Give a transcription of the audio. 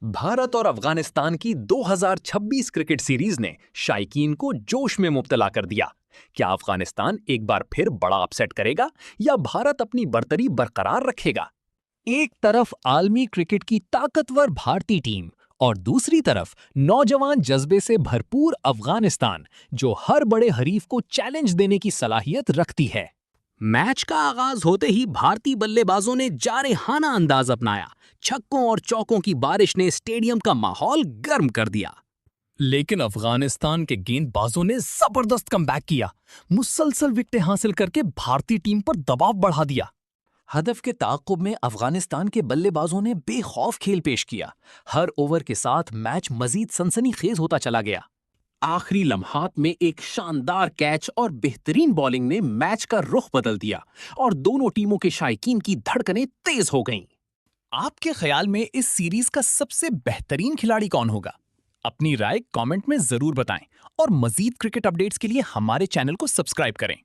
भारत और अफगानिस्तान की 2026 cricket series ने शायकीन को जोश में मुब्तला कर दिया। क्या अफगानिस्तान एक बार फिर बड़ा अपसेट करेगा या भारत अपनी बरतरी बरकरार रखेगा? एक तरफ आलमी क्रिकेट की ताकतवर भारतीय टीम और दूसरी तरफ नौजवान जज्बे से भरपूर अफगानिस्तान, जो हर बड़े हरीफ को चैलेंज देने की सलाहियत रखती है। मैच का आगाज होते ही भारतीय बल्लेबाजों ने जारेहाना अंदाज अपनाया। छक्कों और चौकों की बारिश ने स्टेडियम का माहौल गर्म कर दिया। लेकिन अफगानिस्तान के गेंदबाजों ने जबरदस्त कमबैक किया, मुसलसल विकेटें हासिल करके भारतीय टीम पर दबाव बढ़ा दिया। हदफ के ताक़ुब में अफगानिस्तान के बल्लेबाजों ने बेखौफ खेल पेश किया। हर ओवर के साथ मैच मजीद सनसनीखेज होता चला गया। आखिरी लम्हात में एक शानदार कैच और बेहतरीन बॉलिंग ने मैच का रुख बदल दिया और दोनों टीमों के शायकीन की धड़कनें तेज हो गईं। आपके ख्याल में इस सीरीज का सबसे बेहतरीन खिलाड़ी कौन होगा? अपनी राय कमेंट में जरूर बताएं और मजीद क्रिकेट अपडेट्स के लिए हमारे चैनल को सब्सक्राइब करें।